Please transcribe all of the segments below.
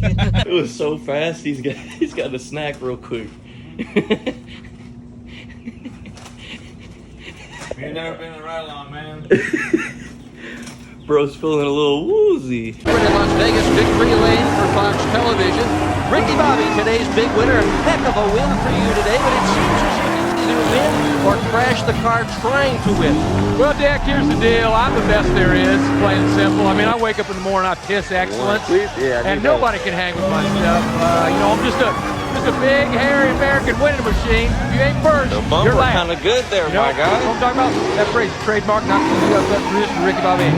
It was so fast. He's got a snack real quick. You've never been in a ride-along, man. Bro's feeling a little woozy. In Las Vegas, victory lane for Fox Television. Ricky Bobby, today's big winner. Heck of a win for you today, but it seems as you can either win or crash the car trying to win. Well, Dick, here's the deal. I'm the best there is, plain and simple. I mean, I wake up in the morning, I piss excellence, and nobody can hang with my stuff. You know, I'm just a big, hairy American winning machine. If you ain't first, The you're bumper last. kind of good there, You know, my guy. I'm talking about that phrase, trademark, not for Ricky Bobby.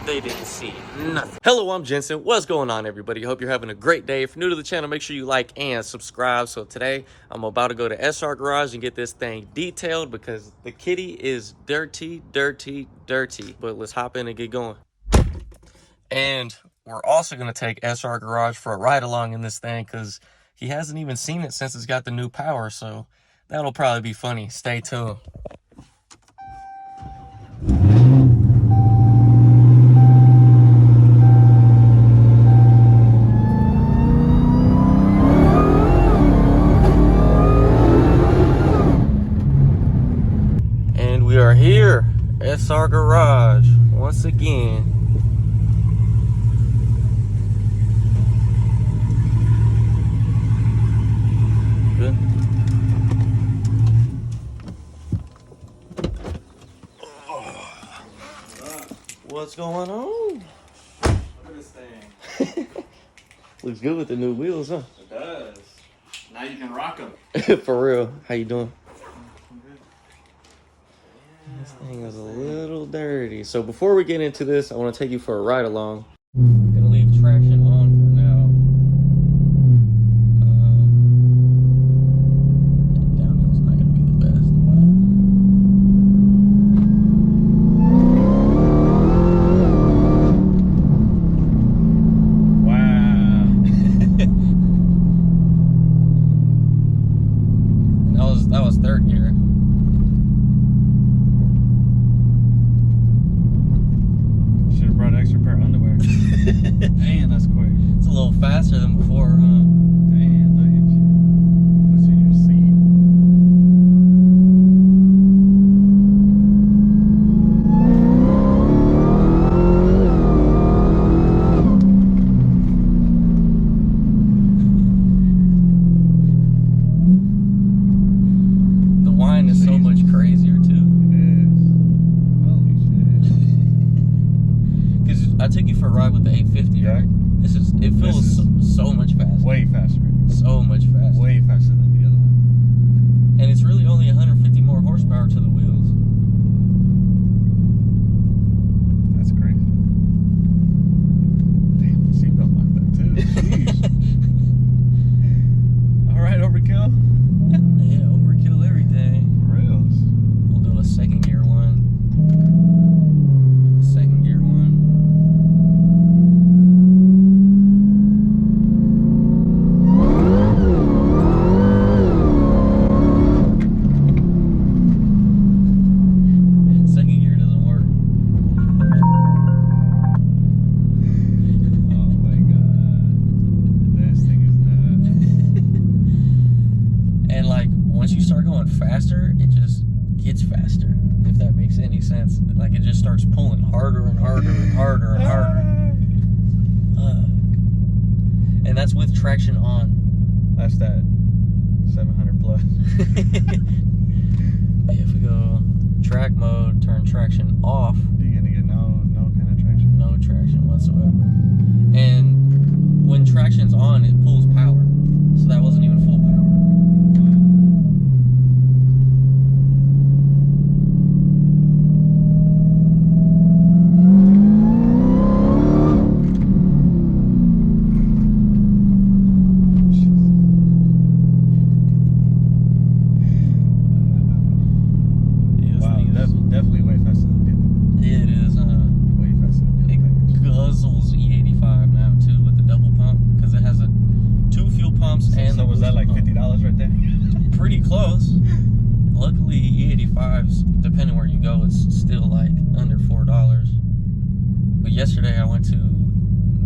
They didn't see nothing. Hello, I'm Jensen. What's going on, everybody? Hope you're having a great day. If you're new to the channel, make sure you like and subscribe. So today, I'm about to go to SR Garage and get this thing detailed because the kitty is dirty, dirty, dirty. But let's hop in and get going. And we're also going to take SR Garage for a ride along in this thing because he hasn't even seen it since it's got the new power. So that'll probably be funny. Stay tuned. And we are here, SR Garage, once again. Good. What's going on? Look at this thing. Looks good with the new wheels, huh? It does. Now you can rock them. For real. How you doing? This thing is a little dirty. So before we get into this, I want to take you for a ride along. I'm gonna leave traction on for now. Downhill's not gonna be the best, Wow. but that was third gear. Should have brought an extra pair of underwear. Man, that's quick. It's a little faster than before, huh? Damn, look at you. Puts you in your seat. The whine is so much crazier too. It is. Holy shit. Because I took you for a ride with the 850, Yeah. right? It feels so much faster. Way faster. So much faster. Way faster than the other one. And it's really only 150 more horsepower to the wheels. That's crazy. Damn, seatbelt like that too. Jeez. All right, overkill. Yeah, overkill everything. For reals. We'll do a second gear one. Second gear one. Second gear doesn't work. Oh my god. This thing is nuts. And like once you start going faster, it just gets faster. If that makes any sense. Like it just starts pulling harder and harder and harder and harder. And that's with traction on. That's that 700 plus. If we go track mode, turn traction off, You're gonna get no kind of traction. no traction whatsoever. And when traction's on, it pulls power. So that wasn't even full power. Wow, that's definitely way faster than the other. It is, Way faster than the it other package. guzzles E85 now too with the double pump because it has two fuel pumps and So was that like $50 right there? pretty close. Luckily, E85s, depending where you go, it's still like under $4. But yesterday I went to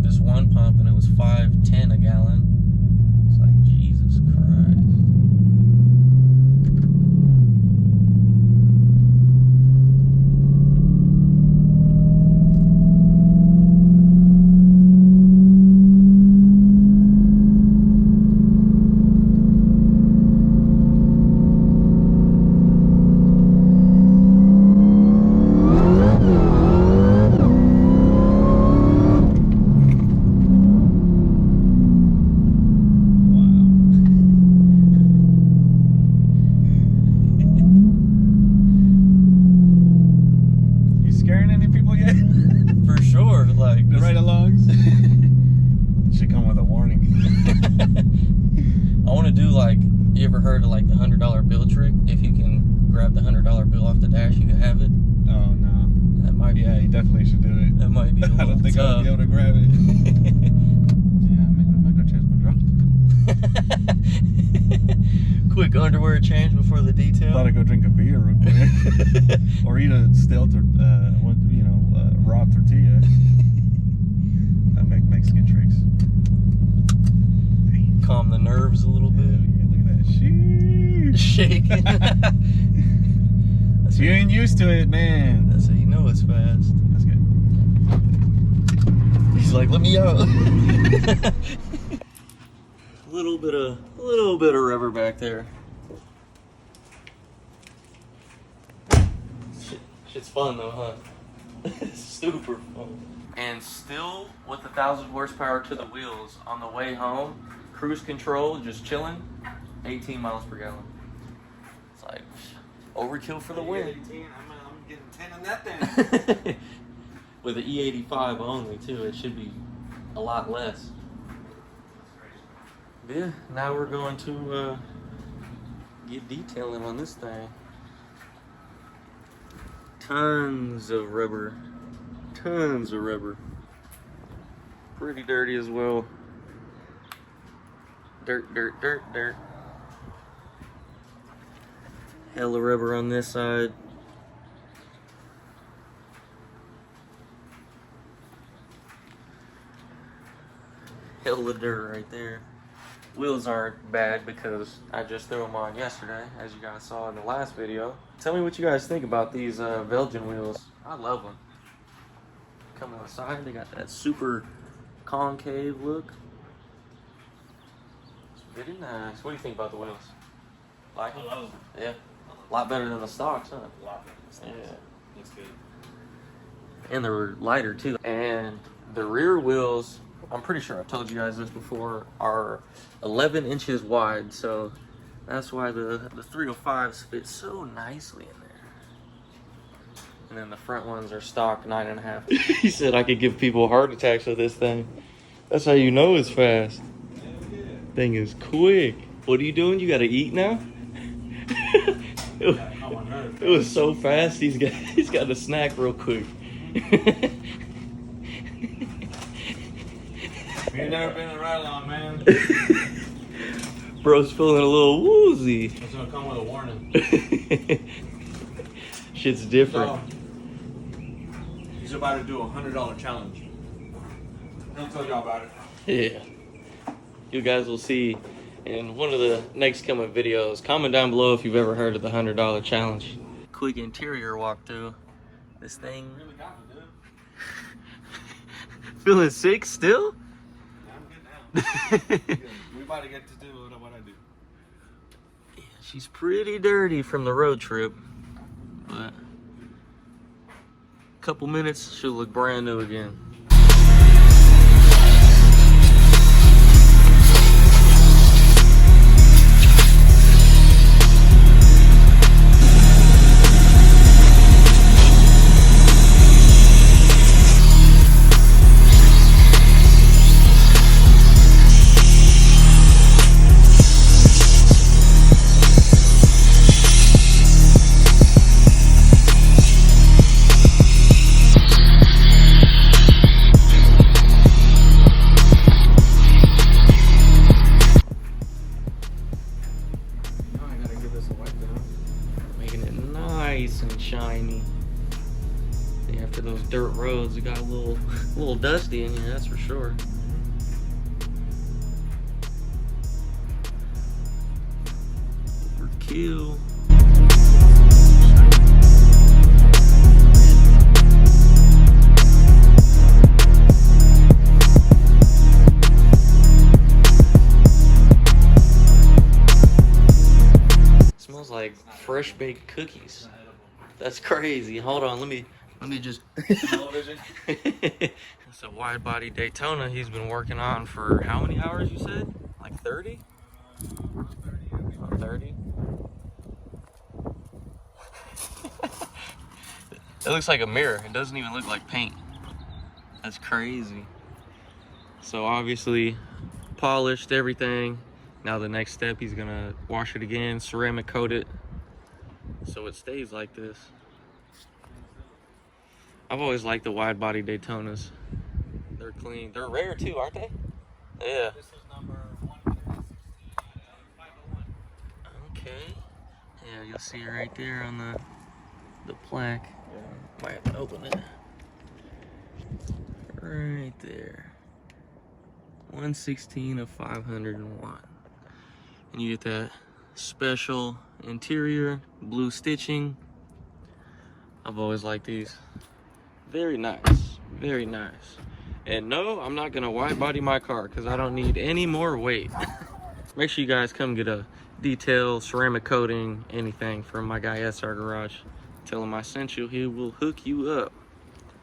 this one pump and it was $5.10 a gallon. It's like, Jesus Christ. Scaring any people yet? For sure, like The ride-alongs? Should come with a warning. I want to do like, you ever heard of like the $100 bill trick? If you can grab the $100 bill off the dash, you can have it. Oh no. That might be. Yeah, you definitely should do it. That might be. I I don't think I'll be able to grab it. Yeah, I might go change my drop. Quick underwear change before the detail. Thought I'd go drink a beer real quick, or eat a stale, raw tortilla. I make Mexican tricks. Calm the nerves a little bit. Yeah, look at that. Sheesh. Shaking. You ain't used to it, man. That's how you know it's fast. That's good. He's like, let me out. A little bit of rubber back there. Shit's fun though, huh? Super fun. And still with 1,000 horsepower to the wheels on the way home, cruise control, just chilling, 18 miles per gallon. It's like overkill for the win. 18, I'm getting 10 on that thing. With the E85 only too, it should be a lot less. But yeah, now we're going to get detailing on this thing. Tons of rubber. Tons of rubber. Pretty dirty as well. Dirt, dirt, dirt, dirt. Hella rubber on this side. Hella dirt right there. Wheels aren't bad because I just threw them on yesterday, as you guys saw in the last video. Tell me what you guys think about these Belgian wheels. I love them. Come on the side, they got that super concave look. It's pretty nice. What do you think about the wheels? Like them? I love them. Yeah. A lot better than the stocks, huh? A lot better than stocks. Yeah. Looks good. And they're lighter too. And the rear wheels, I'm pretty sure I've told you guys this before, are 11 inches wide. So that's why the 305s fit so nicely in there. And then the front ones are stock 9.5. He said I could give people heart attacks with this thing. That's how you know it's fast. Yeah. Thing is quick. What are you doing? You gotta eat now? It was so fast. He's got a snack real quick. You've never been in a ride-along, man. Bro's feeling a little woozy. It's gonna come with a warning. Shit's different. So, he's about to do a $100 challenge. He'll tell y'all about it. Yeah. You guys will see in one of the next coming videos. Comment down below if you've ever heard of the $100 challenge. Quick interior walkthrough. This thing. Really got me, dude. Feeling sick still? Yeah, I'm good now. We about to get to do what I do. Yeah, she's pretty dirty from the road trip. But a couple minutes, she'll look brand new again. those dirt roads. It got a little dusty in here, that's for sure. Overkill. Smells like fresh baked cookies. That's crazy. Hold on, let me just. It's a wide body Daytona he's been working on for how many hours you said? Like 30? 30? It looks like a mirror. It doesn't even look like paint. That's crazy. So obviously polished everything. Now the next step, he's gonna wash it again, ceramic coat it, so it stays like this. I've always liked the wide body Daytonas. They're clean. They're rare too, aren't they? Yeah. This is number 116, 501. Okay. Yeah, you'll see it right there on the plaque. Might have to open it. Right there. 116 of 501. And you get that special interior, blue stitching. I've always liked these. Very nice, very nice. And no, I'm not gonna wide body my car because I don't need any more weight. Make sure you guys come get a detail, ceramic coating, anything from my guy SR Garage. Tell him I sent you, he will hook you up.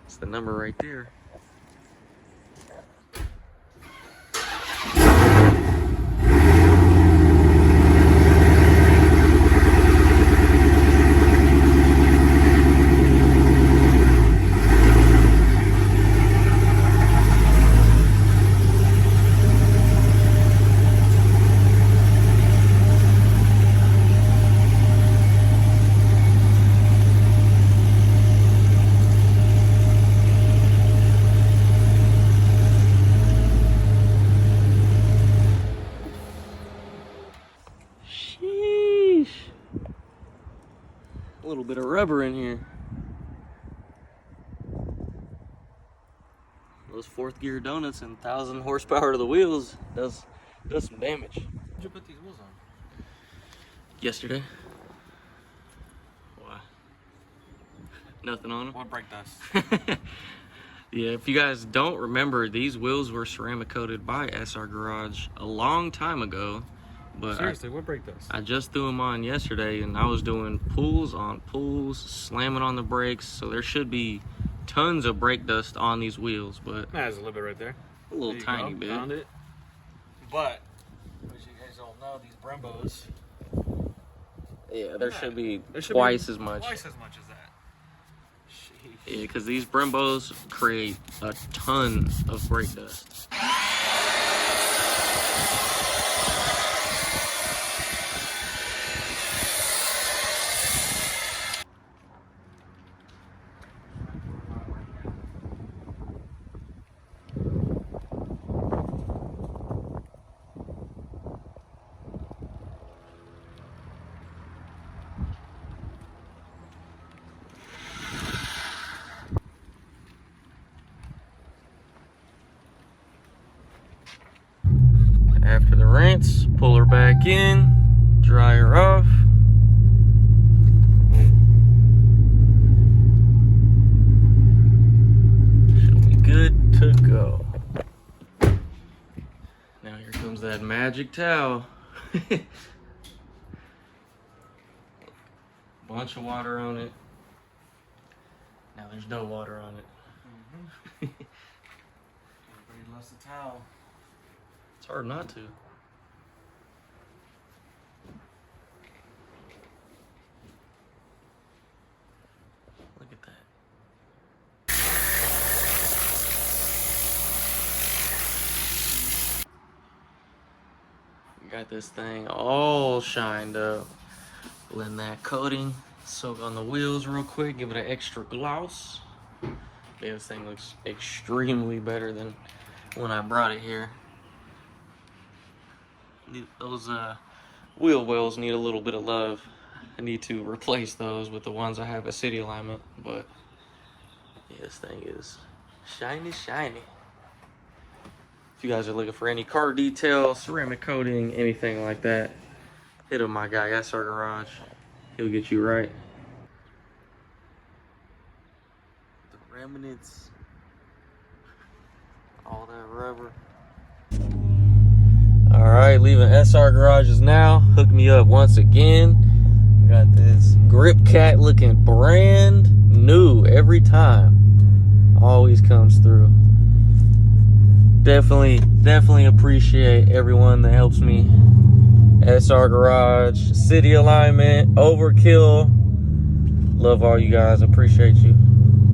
It's the number right there. A little bit of rubber in here. Those fourth gear donuts and 1,000 horsepower to the wheels does some damage. When did you put these wheels on? Yesterday. Why? Nothing on them? What brake dust? Yeah, if you guys don't remember, these wheels were ceramic coated by SR Garage a long time ago. But seriously, what brake dust? I just threw them on yesterday, and I was doing pulls on pulls, slamming on the brakes, so there should be tons of brake dust on these wheels, but There's a little bit right there. a little tiny bit. Found it. But, as you guys all know, these Brembos. Yeah, there should be twice as much. Twice as much as that. Sheesh. Yeah, because these Brembos create a ton of brake dust. After the rinse, pull her back in, dry her off. She'll be good to go. Now here comes that magic towel. Bunch of water on it. Now there's no water on it. Everybody loves the towel. It's hard not to. Look at that. Got this thing all shined up. Blend that coating, soak on the wheels real quick, give it an extra gloss. Yeah, this thing looks extremely better than when I brought it here. Those wheel wells need a little bit of love. I need to replace those with the ones I have at City Alignment, but This thing is shiny, shiny. If you guys are looking for any car details, ceramic coating, anything like that, hit up my guy SR Garage. He'll get you right. The remnants, all that rubber. All right, leaving SR Garages now. Hook me up once again. Got this Grip Cat looking brand new every time. Always comes through. Definitely appreciate everyone that helps me. SR Garage, City Alignment, Overkill. Love all you guys. Appreciate you.